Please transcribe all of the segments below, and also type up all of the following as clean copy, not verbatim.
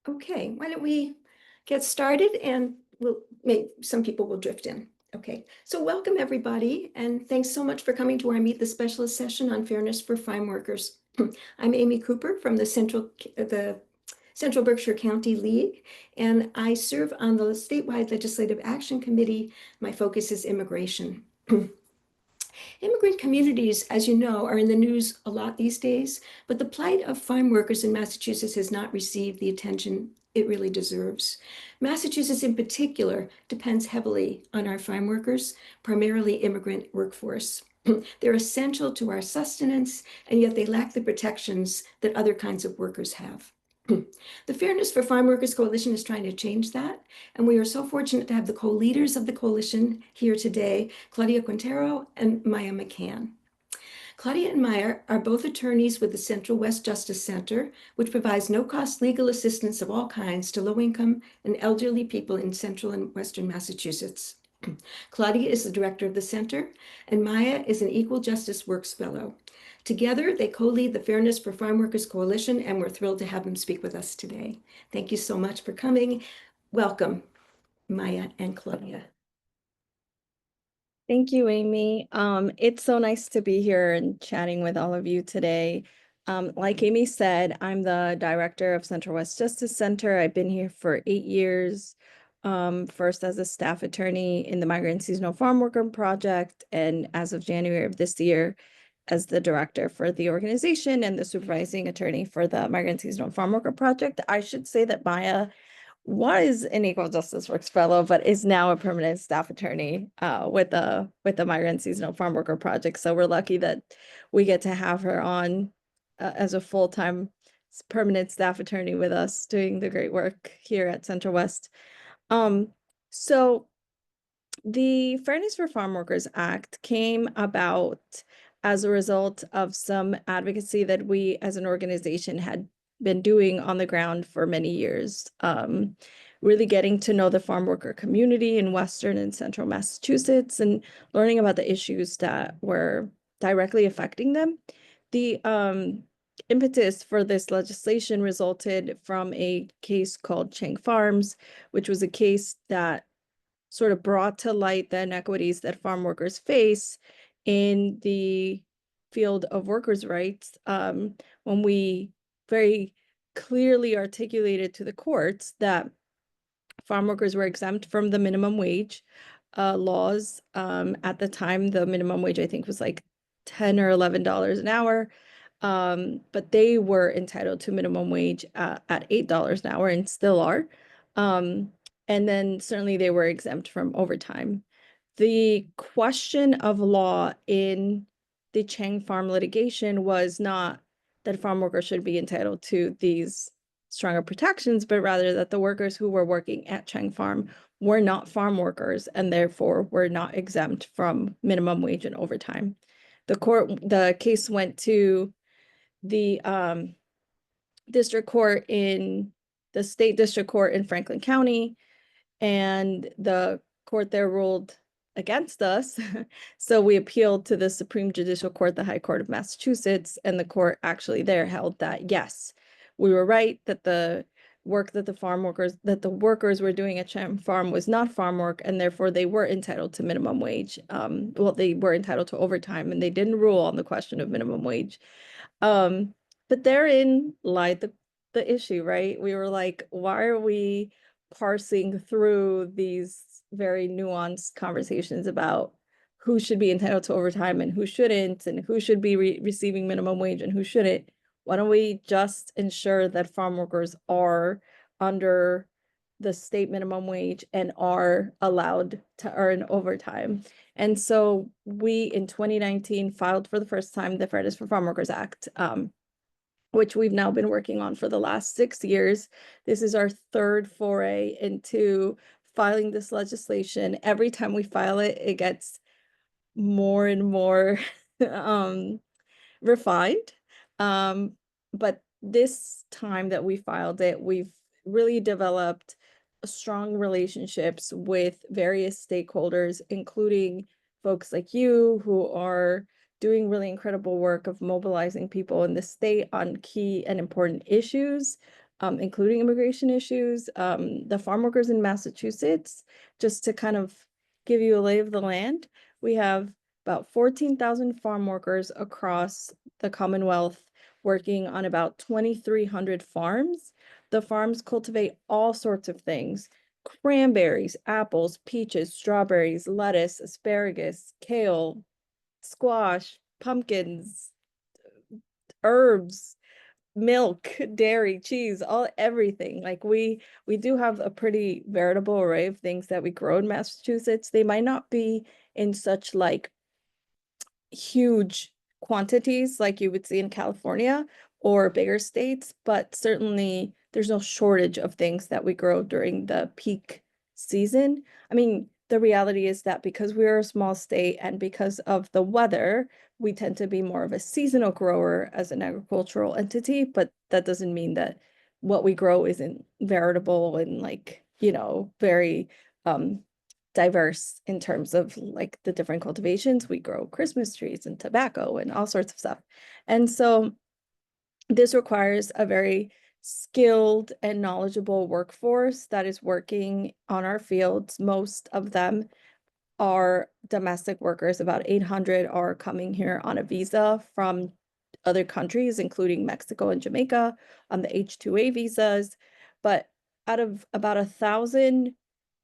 Okay, why don't we get started and some people will drift in. Okay, so welcome everybody, and thanks so much for coming to our Meet the Specialist session on fairness for farm workers. I'm Amy Cooper from the Central Berkshire County League, and I serve on the statewide legislative action committee. My focus is immigration. Immigrant communities, as you know, are in the news a lot these days, but the plight of farm workers in Massachusetts has not received the attention it really deserves. Massachusetts, in particular, depends heavily on our farm workers, primarily immigrant workforce. They're essential to our sustenance, and yet they lack the protections that other kinds of workers have. The Fairness for Farm Workers Coalition is trying to change that, and we are so fortunate to have the co-leaders of the coalition here today, Claudia Quintero and Maya McCann. Claudia and Maya are both attorneys with the Central West Justice Center, which provides no-cost legal assistance of all kinds to low-income and elderly people in central and western Massachusetts. Claudia is the director of the center, and Maya is an Equal Justice Works Fellow. Together, they co-lead the Fairness for Farm Workers Coalition, and we're thrilled to have them speak with us today. Thank you so much for coming. Welcome, Maya and Claudia. Thank you, Amy. It's so nice to be here and chatting with all of you today. Like Amy said, I'm the director of Central West Justice Center. I've been here for 8 years, first as a staff attorney in the Migrant Seasonal Farm Worker Project, and as of January of this year, as the director for the organization and the supervising attorney for the Migrant Seasonal Farm Worker Project. I should say that Maya was an Equal Justice Works Fellow, but is now a permanent staff attorney with the Migrant Seasonal Farm Worker Project. So we're lucky that we get to have her on as a full-time permanent staff attorney with us, doing the great work here at Central West. So the Fairness for Farm Workers Act came about as a result of some advocacy that we as an organization had been doing on the ground for many years, really getting to know the farm worker community in Western and Central Massachusetts and learning about the issues that were directly affecting them. The impetus for this legislation resulted from a case called Chang Farms, which was a case that sort of brought to light the inequities that farm workers face in the field of workers' rights, when we very clearly articulated to the courts that farm workers were exempt from the minimum wage laws. At the time, the minimum wage, I think, was like $10 or $11 an hour. But they were entitled to minimum wage at $8 an hour and still are. And then certainly they were exempt from overtime. The question of law in the Chang Farm litigation was not that farm workers should be entitled to these stronger protections, but rather that the workers who were working at Chang Farm were not farm workers and therefore were not exempt from minimum wage and overtime. The case went to the district court in the state district court in Franklin County, and the court there ruled against us. So we appealed to the Supreme Judicial Court, the High Court of Massachusetts, and the court actually there held that, yes, we were right, that the work that the workers were doing at Cham Farm was not farm work, and therefore they were entitled to minimum wage. Well, they were entitled to overtime, and they didn't rule on the question of minimum wage. But therein lied the issue, right? We were like, why are we parsing through these very nuanced conversations about who should be entitled to overtime and who shouldn't, and who should be receiving minimum wage and who shouldn't? Why don't we just ensure that farm workers are under the state minimum wage and are allowed to earn overtime? And so we, in 2019, filed for the first time the Fairness for Farm Workers Act, which we've now been working on for the last 6 years. This is our third foray into filing this legislation. Every time we file it, it gets more and more refined. But this time that we filed it, we've really developed strong relationships with various stakeholders, including folks like you who are doing really incredible work of mobilizing people in the state on key and important issues. including immigration issues. The farm workers in Massachusetts, just to kind of give you a lay of the land, we have about 14,000 farm workers across the Commonwealth working on about 2,300 farms. The farms cultivate all sorts of things: cranberries, apples, peaches, strawberries, lettuce, asparagus, kale, squash, pumpkins, herbs, milk, dairy, cheese, all everything. Like we do have a pretty veritable array of things that we grow in Massachusetts. They might not be in such like huge quantities like you would see in California or bigger states, but certainly there's no shortage of things that we grow during the peak season. I mean, the reality is that because we're a small state and because of the weather, we tend to be more of a seasonal grower as an agricultural entity, but that doesn't mean that what we grow isn't veritable and like, very um diverse in terms of like the different cultivations. We grow Christmas trees and tobacco and all sorts of stuff. And so this requires a very skilled and knowledgeable workforce that is working on our fields. Most of them are domestic workers. About 800 are coming here on a visa from other countries, including Mexico and Jamaica, on the H-2A visas. But out of about 1,000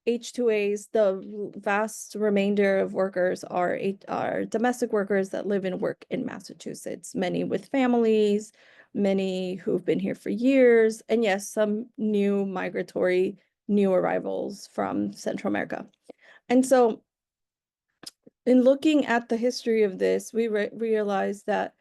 H-2As, the vast remainder of workers are domestic workers that live and work in Massachusetts, many with families, many who've been here for years, and yes, some new arrivals from Central America. And so in looking at the history of this, we realized that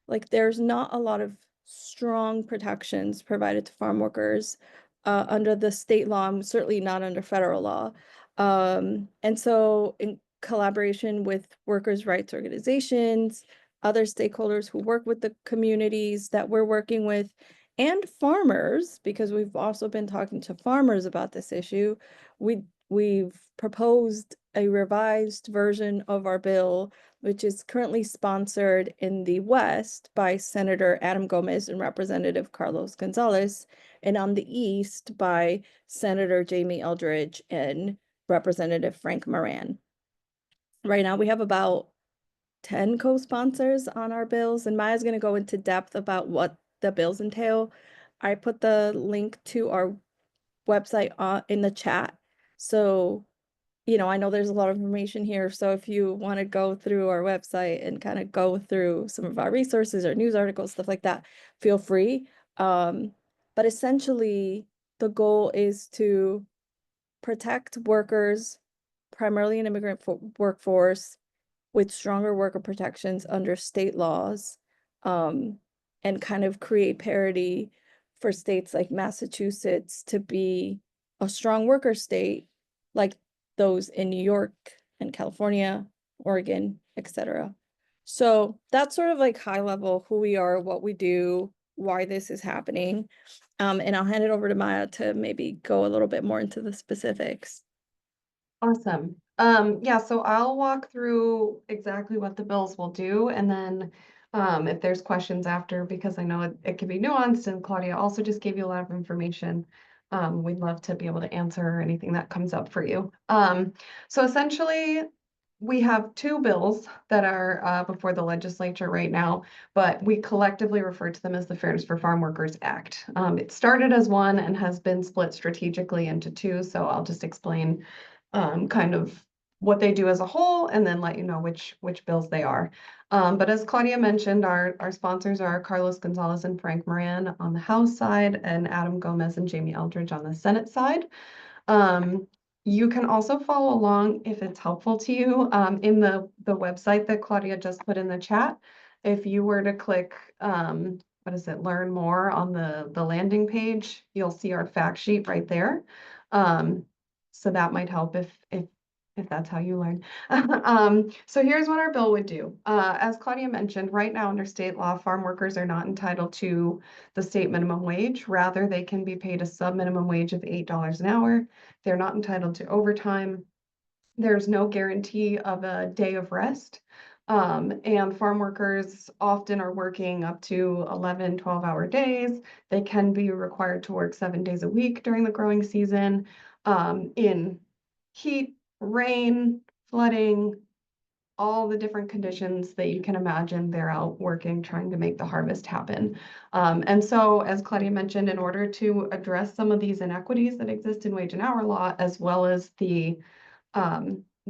like there's not a lot of strong protections provided to farm workers under the state law, and certainly not under federal law. And so in collaboration with workers' rights organizations, other stakeholders who work with the communities that we're working with, and farmers, because we've also been talking to farmers about this issue, we've proposed a revised version of our bill, which is currently sponsored in the West by Senator Adam Gomez and Representative Carlos Gonzalez, and on the East by Senator Jamie Eldridge and Representative Frank Moran. Right now, we have about 10 co-sponsors on our bills, and Maya's going to go into depth about what the bills entail. I put the link to our website in the chat. So I know there's a lot of information here. So if you want to go through our website and kind of go through some of our resources or news articles, stuff like that, feel free. But essentially, the goal is to protect workers, primarily an immigrant workforce, with stronger worker protections under state laws, and kind of create parity for states like Massachusetts to be a strong worker state like those in New York and California, Oregon, etc. So that's sort of like high level who we are, what we do, why this is happening. And I'll hand it over to Maya to maybe go a little bit more into the specifics. Awesome. Yeah, so I'll walk through exactly what the bills will do, and then if there's questions after, because I know it can be nuanced, and Claudia also just gave you a lot of information. We'd love to be able to answer anything that comes up for you. So essentially, we have two bills that are before the legislature right now, but we collectively refer to them as the Fairness for Farm Workers Act. It started as one and has been split strategically into two, so I'll just explain kind of what they do as a whole, and then let you know which bills they are. But as Claudia mentioned, our sponsors are Carlos Gonzalez and Frank Moran on the House side, and Adam Gomez and Jamie Eldridge on the Senate side. You can also follow along if it's helpful to you in the website that Claudia just put in the chat. If you were to click, what is it, learn more on the landing page, you'll see our fact sheet right there. So that might help if that's how you learn. So here's what our bill would do. As Claudia mentioned, right now under state law, farm workers are not entitled to the state minimum wage. Rather, they can be paid a sub-minimum wage of $8 an hour. They're not entitled to overtime. There's no guarantee of a day of rest. And farm workers often are working up to 11, 12-hour days. They can be required to work 7 days a week during the growing season, in heat, rain, flooding, all the different conditions that you can imagine. They're out working, trying to make the harvest happen. And so, as Claudia mentioned, in order to address some of these inequities that exist in wage and hour law, as well as the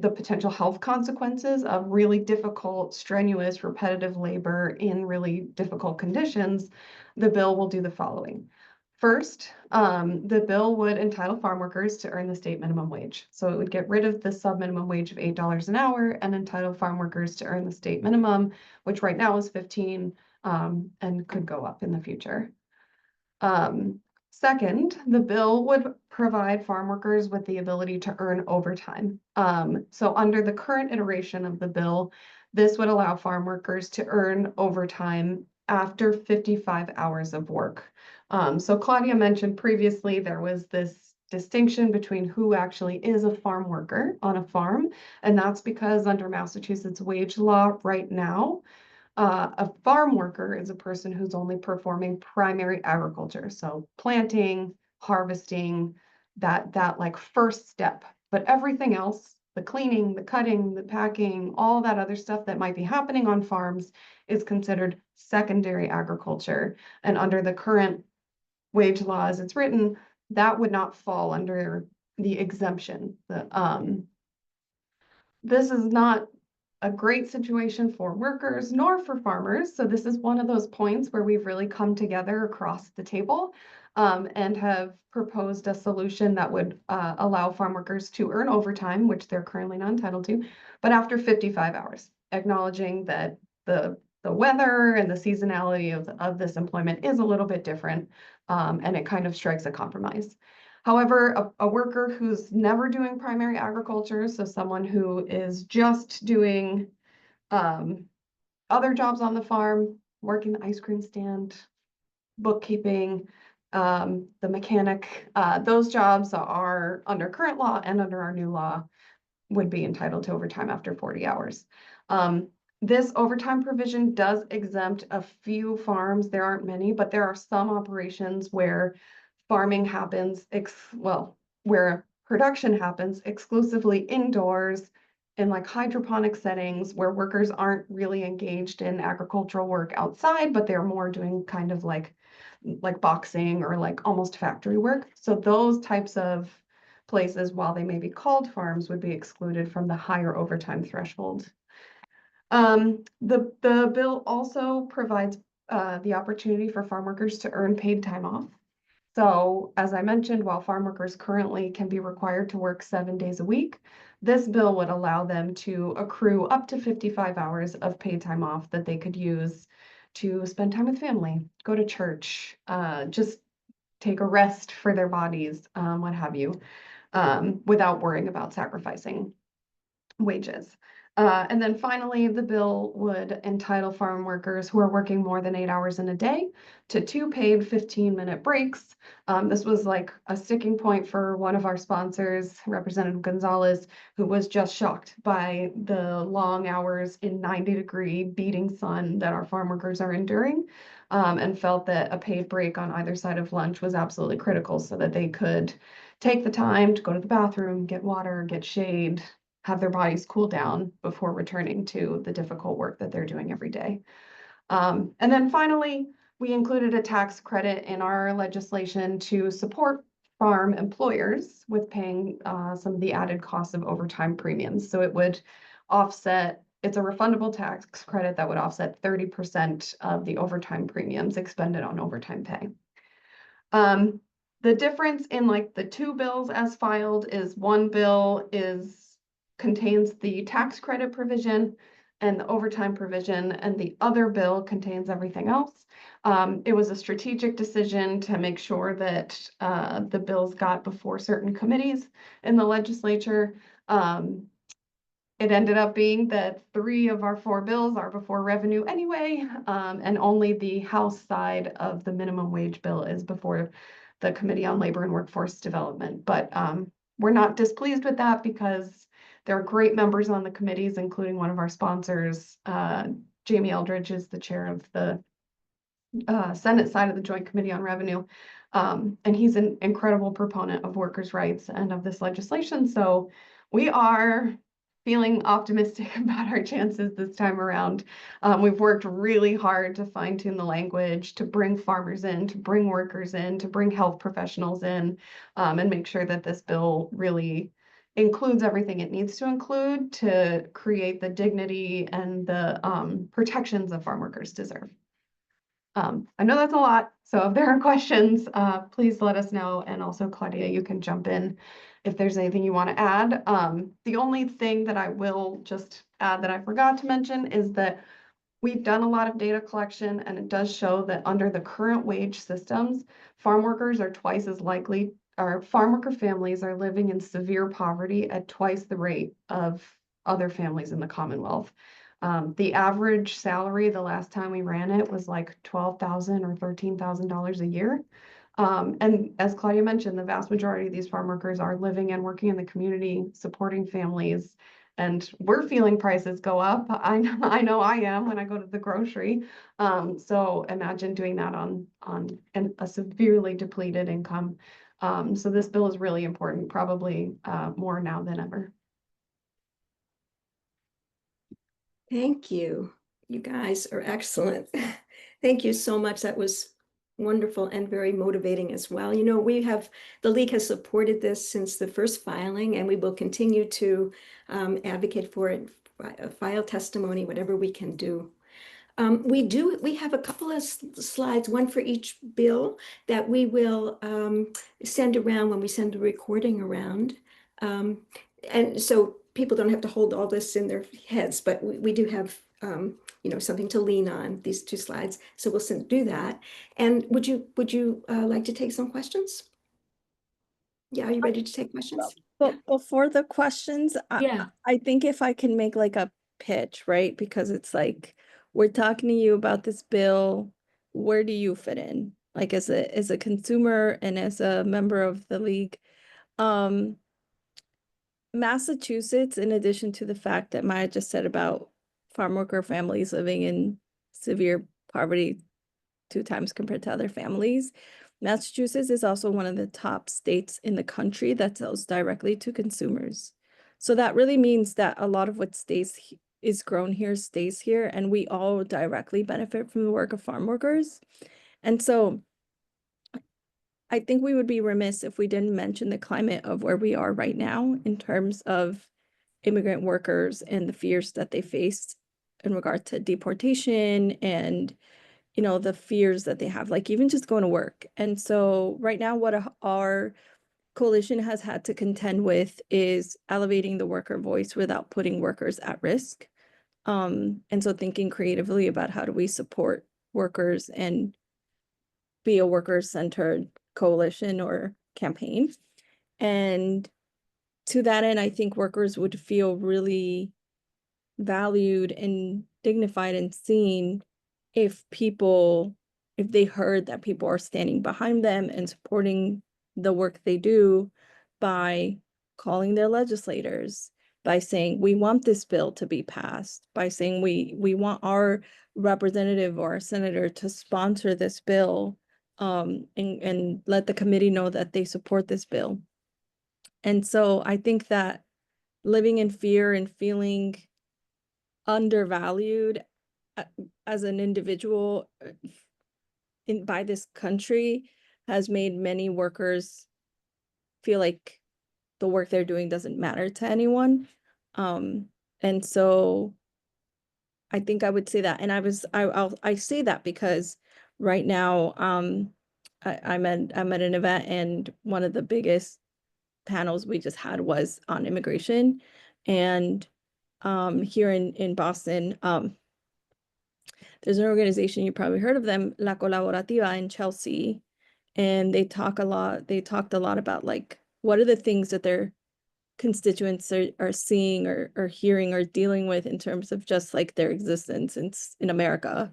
potential health consequences of really difficult, strenuous, repetitive labor in really difficult conditions, the bill will do the following. First, the bill would entitle farm workers to earn the state minimum wage. So it would get rid of the sub-minimum wage of $8 an hour and entitle farm workers to earn the state minimum, which right now is 15, and could go up in the future. Second, the bill would provide farm workers with the ability to earn overtime. So under the current iteration of the bill, this would allow farm workers to earn overtime after 55 hours of work. So Claudia mentioned previously there was this distinction between who actually is a farm worker on a farm, and that's because under Massachusetts wage law right now, a farm worker is a person who's only performing primary agriculture, so planting, harvesting, that like first step. But everything else, the cleaning, the cutting, the packing, all that other stuff that might be happening on farms is considered secondary agriculture. And under the current wage law as it's written, that would not fall under the exemption. This is not a great situation for workers nor for farmers. So this is one of those points where we've really come together across the table, and have proposed a solution that would allow farm workers to earn overtime, which they're currently not entitled to, but after 55 hours, acknowledging that the weather and the seasonality of this employment is a little bit different, and it kind of strikes a compromise. However, a worker who's never doing primary agriculture, so someone who is just doing other jobs on the farm, working the ice cream stand, bookkeeping, the mechanic, those jobs are under current law and under our new law would be entitled to overtime after 40 hours. This overtime provision does exempt a few farms. There aren't many, but there are some operations where farming happens, where production happens exclusively indoors in like hydroponic settings where workers aren't really engaged in agricultural work outside, but they're more doing kind of like boxing or like almost factory work. So those types of places, while they may be called farms, would be excluded from the higher overtime threshold. The bill also provides the opportunity for farm workers to earn paid time off. So as I mentioned, while farm workers currently can be required to work 7 days a week, this bill would allow them to accrue up to 55 hours of paid time off that they could use to spend time with family, go to church, just take a rest for their bodies, what have you, without worrying about sacrificing wages. And then finally, the bill would entitle farm workers who are working more than 8 hours in a day to 2 paid 15-minute breaks. This was like a sticking point for one of our sponsors, Representative Gonzalez, who was just shocked by the long hours in 90-degree beating sun that our farm workers are enduring, and felt that a paid break on either side of lunch was absolutely critical so that they could take the time to go to the bathroom, get water, get shade, have their bodies cool down before returning to the difficult work that they're doing every day. And then finally, we included a tax credit in our legislation to support farm employers with paying some of the added costs of overtime premiums. So it would offset, it's a refundable tax credit that would offset 30% of the overtime premiums expended on overtime pay. The difference in like the two bills as filed is one bill contains the tax credit provision and the overtime provision, and the other bill contains everything else. It was a strategic decision to make sure that the bills got before certain committees in the legislature. It ended up being that 3 of our 4 bills are before revenue anyway, and only the House side of the minimum wage bill is before the Committee on Labor and Workforce Development. But we're not displeased with that because There are great members on the committees, including one of our sponsors. Jamie Eldridge is the chair of the Senate side of the Joint Committee on Revenue. And he's an incredible proponent of workers' rights and of this legislation. So we are feeling optimistic about our chances this time around. We've worked really hard to fine tune the language, to bring farmers in, to bring workers in, to bring health professionals in, and make sure that this bill really includes everything it needs to include to create the dignity and the protections that farm workers deserve. I know that's a lot, so if there are questions, please let us know. And also, Claudia, you can jump in if there's anything you want to add. The only thing that I will just add that I forgot to mention is that we've done a lot of data collection, and it does show that under the current wage systems, farm workers are twice as likely, or farm worker families are living in severe poverty at twice the rate of other families in the Commonwealth. The average salary the last time we ran it was like $12,000 or $13,000 a year. And as Claudia mentioned, the vast majority of these farm workers are living and working in the community, supporting families, and we're feeling prices go up. I know I am when I go to the grocery. So imagine doing that on a severely depleted income. So this bill is really important, probably more now than ever. Thank you. You guys are excellent. Thank you so much. That was wonderful and very motivating as well. You know, the league has supported this since the first filing, and we will continue to advocate for it, file testimony, whatever we can do. We have a couple of slides, one for each bill, that we will send around when we send a recording around. And so people don't have to hold all this in their heads, but we do have you know, something to lean on, these two slides. So we'll do that. And would you like to take some questions? Yeah, are you ready to take questions? But before the questions, Yeah. I think if I can make like a pitch, right? Because it's like, we're talking to you about this bill. Where do you fit in? Like as a consumer and as a member of the league. Massachusetts, in addition to the fact that Maya just said about farm worker families living in severe poverty 2 times compared to other families, Massachusetts is also one of the top states in the country that sells directly to consumers. So that really means that a lot of what is grown here stays here, and we all directly benefit from the work of farm workers. And so I think we would be remiss if we didn't mention the climate of where we are right now in terms of immigrant workers and the fears that they face in regard to deportation and, you know, the fears that they have, like even just going to work. And so right now, what our coalition has had to contend with is elevating the worker voice without putting workers at risk. And so thinking creatively about how do we support workers and be a worker-centered coalition or campaign. And to that end, I think workers would feel really valued and dignified and seen if they heard that people are standing behind them and supporting the work they do by calling their legislators, by saying, we want this bill to be passed, by saying we want our representative or our senator to sponsor this bill, and let the committee know that they support this bill. And so I think that living in fear and feeling undervalued as an individual by this country has made many workers feel like the work they're doing doesn't matter to anyone. And so I think I would say that. And I say that because right now, I'm at an event, and one of the biggest panels we just had was on immigration. And here in Boston, there's an organization, you probably heard of them, La Colaborativa in Chelsea. And they talked a lot about like, what are the things that their constituents are seeing or hearing or dealing with in terms of just like their existence in America.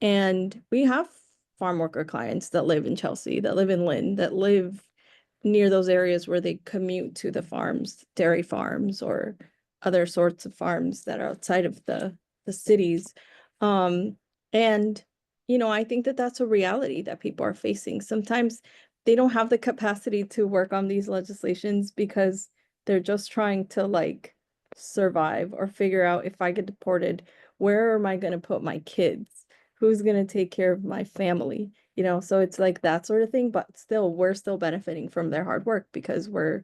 And we have farm worker clients that live in Chelsea, that live in Lynn, that live near those areas where they commute to the farms, dairy farms, or other sorts of farms that are outside of the cities. And, you know, I think that that's a reality that people are facing. Sometimes they don't have the capacity to work on these legislations because they're just trying to like survive or figure out, if I get deported, where am I going to put my kids? Who's going to take care of my family? You know, so it's like that sort of thing, but still, we're still benefiting from their hard work because we're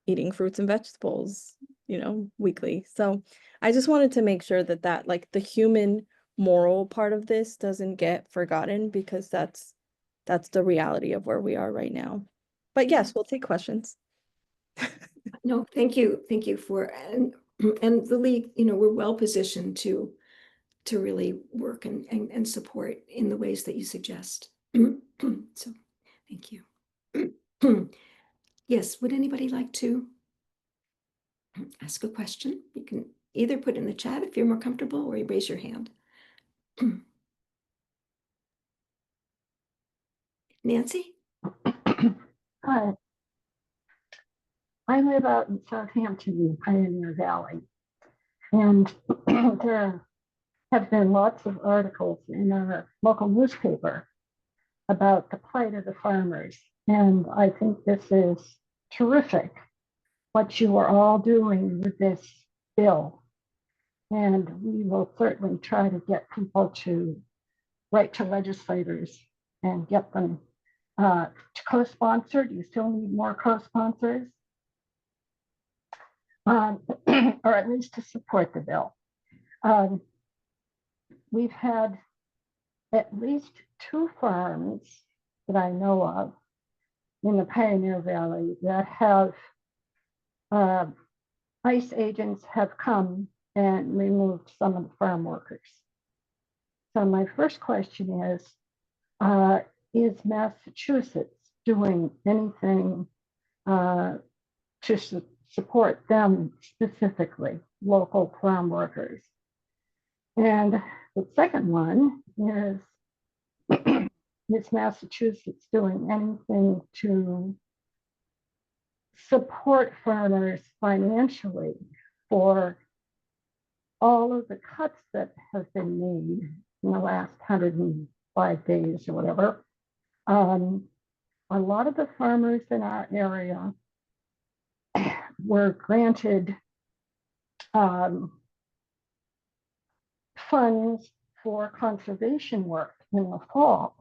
eating fruits and vegetables, you know, weekly. So I just wanted to make sure that like the human moral part of this doesn't get forgotten, because that's the reality of where we are right now. But yes, we'll take questions. No, thank you. Thank you for, and the league, you know, we're well positioned to really work and support in the ways that you suggest. So, thank you. Yes, would anybody like to ask a question? You can either put in the chat if you're more comfortable, or you raise your hand. Nancy? Hi, I live out in Southampton, Pioneer Valley, and there have been lots of articles in our local newspaper about the plight of the farmers. And I think this is terrific, what you are all doing with this bill. And we will certainly try to get people to write to legislators and get them to co-sponsor. Do you still need more co-sponsors? Or at least to support the bill. We've had at least 2 farms that I know of in the Pioneer Valley that have ICE agents have come and removed some of the farm workers. So my first question is Massachusetts doing anything to support them specifically, local farm workers? And the second one is Massachusetts doing anything to support farmers financially for all of the cuts that have been made in the last 105 days or whatever? A lot of the farmers in our area were granted funds for conservation work in the fall.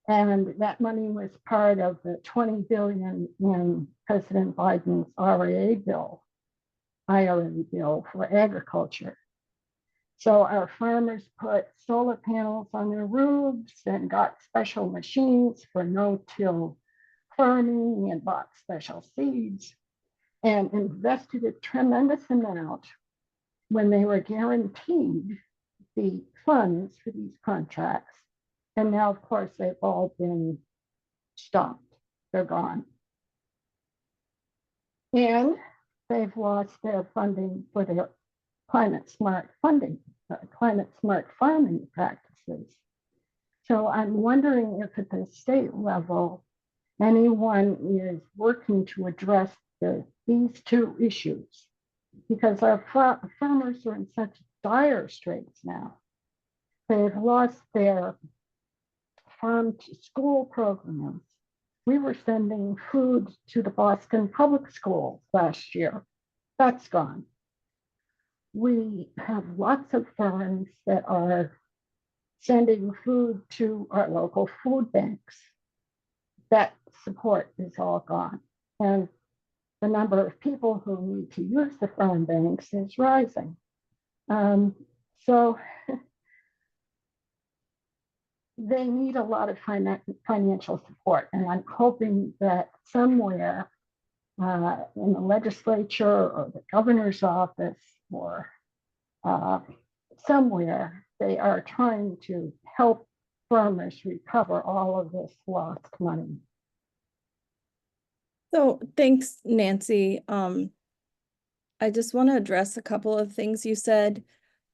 And that money was part of the $20 billion in President Biden's IRA bill for agriculture. So our farmers put solar panels on their roofs and got special machines for no-till farming and bought special seeds and invested a tremendous amount when they were guaranteed the funds for these contracts. And now, of course, they've all been stopped. They're gone. And they've lost their funding for their climate smart farming practices. So I'm wondering if at the state level, anyone is working to address these 2 issues, because our farmers are in such dire straits now. They've lost their farm to school programs. We were sending food to the Boston public schools last year. That's gone. We have lots of farms that are sending food to our local food banks. That support is all gone. And the number of people who need to use the farm banks is rising. So they need a lot of financial support. And I'm hoping that somewhere in the legislature or the governor's office or somewhere, they are trying to help farmers recover all of this lost money. So thanks, Nancy. I just want to address a couple of things you said.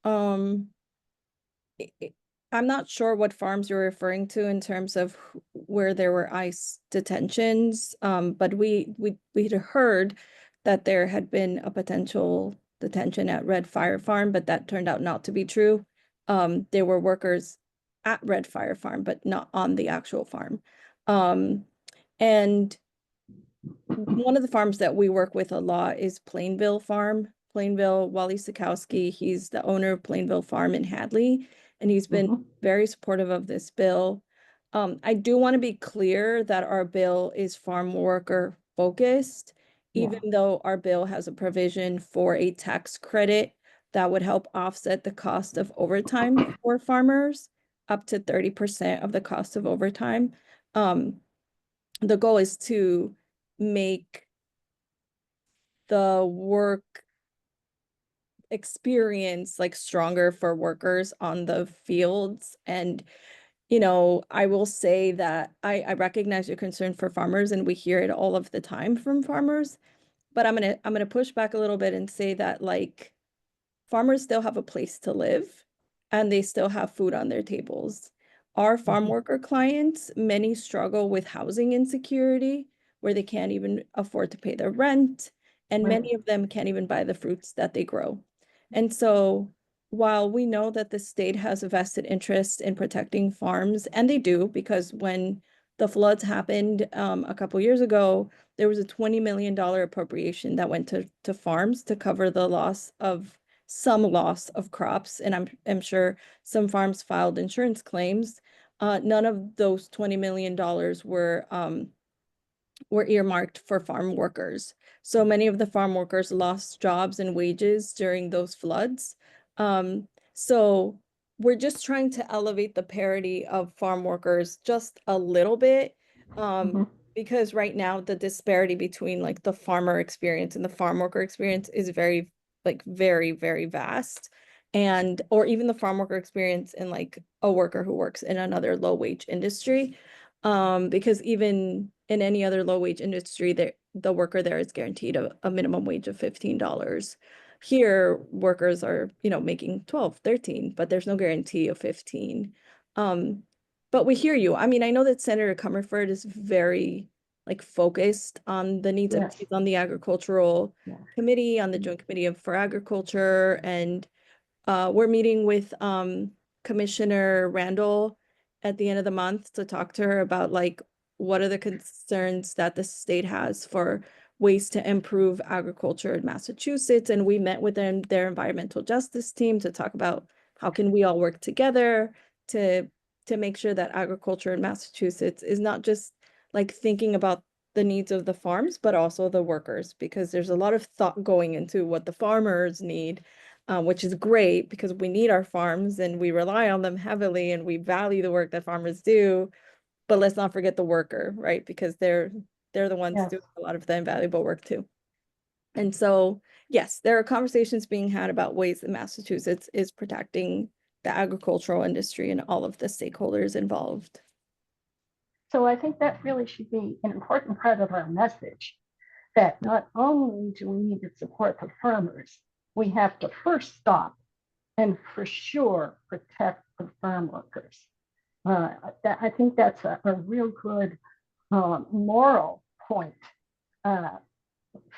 I'm not sure what farms you're referring to in terms of where there were ICE detentions, but we'd heard that there had been a potential detention at Red Fire Farm, but that turned out not to be true. There were workers at Red Fire Farm, but not on the actual farm. And one of the farms that we work with a lot is Plainville Farm. Plainville, Wally Sikowski, he's the owner of Plainville Farm in Hadley, and he's been very supportive of this bill. I do want to be clear that our bill is farm worker focused, even though our bill has a provision for a tax credit that would help offset the cost of overtime for farmers, up to 30% of the cost of overtime. The goal is to make the work experience like stronger for workers on the fields. And I will say that I recognize your concern for farmers, and we hear it all of the time from farmers, but I'm gonna push back a little bit and say that like farmers still have a place to live and they still have food on their tables. Our farm worker clients, many struggle with housing insecurity where they can't even afford to pay their rent, and many of them can't even buy the fruits that they grow. And so while we know that the state has a vested interest in protecting farms, and they do, because when the floods happened a couple years ago, there was a $20 million appropriation that went to farms to cover the some loss of crops. And I'm sure some farms filed insurance claims. None of those $20 million were earmarked for farm workers. So many of the farm workers lost jobs and wages during those floods. So we're just trying to elevate the parity of farm workers just a little bit. Because right now the disparity between like the farmer experience and the farm worker experience is very, very vast. And, or even the farm worker experience in like a worker who works in another low wage industry. Because even in any other low wage industry, the worker there is guaranteed a minimum wage of $15. Here, workers are, making 12, 13, but there's no guarantee of 15. But we hear you. I mean, I know that Senator Comerford is very focused on the needs of kids on the agricultural committee, on the Joint Committee for Agriculture, and we're meeting with Commissioner Randall at the end of the month to talk to her about what are the concerns that the state has for ways to improve agriculture in Massachusetts. And we met with their environmental justice team to talk about how can we all work together to make sure that agriculture in Massachusetts is not just thinking about the needs of the farms, but also the workers, because there's a lot of thought going into what the farmers need, which is great because we need our farms and we rely on them heavily and we value the work that farmers do. But let's not forget the worker, right? Because they're the ones doing a lot of the invaluable work too. And so, yes, there are conversations being had about ways that Massachusetts is protecting the agricultural industry and all of the stakeholders involved. So I think that really should be an important part of our message, that not only do we need to support the farmers, we have to first stop and for sure protect the farm workers. I think that's a real good moral point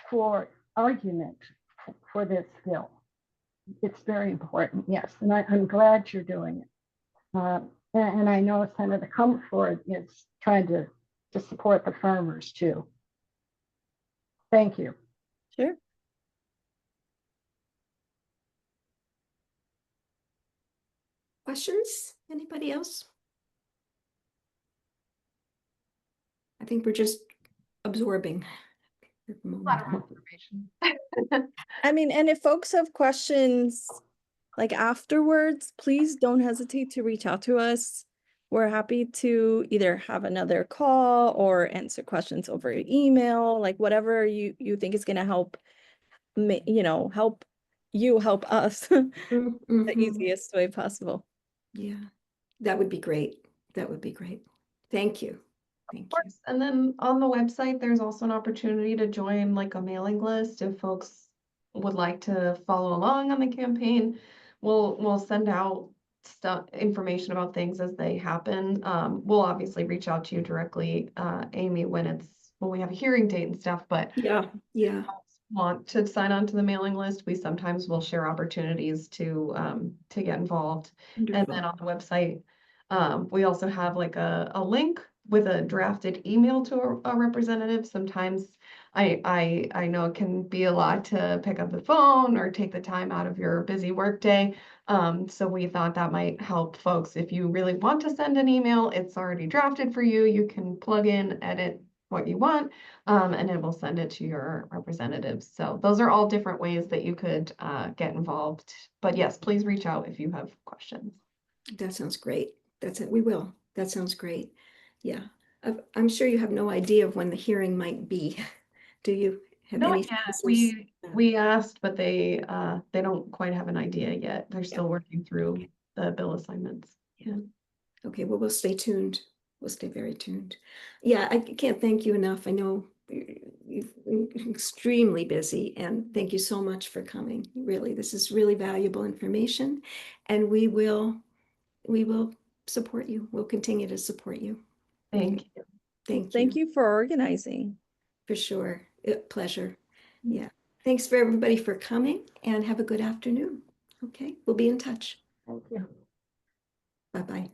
for argument for this bill. It's very important, yes, and I'm glad you're doing it. And I know Senator Comerford is trying to support the farmers too. Thank you. Sure. Questions? Anybody else? I think we're just absorbing at the A lot moment. of information. I mean, and if folks have questions afterwards, please don't hesitate to reach out to us. We're happy to either have another call or answer questions over email, whatever you think is going to help me, help us the easiest way possible. Yeah, that would be great. That would be great. Thank you. Thank Of course. And then on the website, there's also an opportunity to join a mailing list if folks would like to follow along on the campaign. We'll send out information about things as they happen. We'll obviously reach out to you directly, Amy, when we have a hearing date and stuff, but Yeah. want to sign on to the mailing list, we sometimes will share opportunities to get involved. And Wonderful. then on the website, we also have like a link with a drafted email to a representative. Sometimes I know it can be a lot to pick up the phone or take the time out of your busy workday. So we thought that might help folks. If you really want to send an email, it's already drafted for you. You can plug in, edit what you want, and it will send it to your representatives. So those are all different ways that you could get involved. But yes, please reach out if you have questions. That sounds great. That's it. We will. That sounds great. Yeah. I'm sure you have no idea of when the hearing might be. Do you have Not any yet. senses? We asked, but they don't quite have an idea yet. They're Yeah. still working through the bill assignments. Yeah. Okay, well, we'll stay tuned. We'll stay very tuned. Yeah, I can't thank you enough. I know you're extremely busy, and thank you so much for coming. Really, this is really valuable information, and we will support you. We'll continue to support you. Thank you. Thank you You for organizing. for sure. Pleasure. Yeah. Thanks for everybody for coming, and have a good afternoon. Okay, we'll be in touch. Thank you. Bye-bye.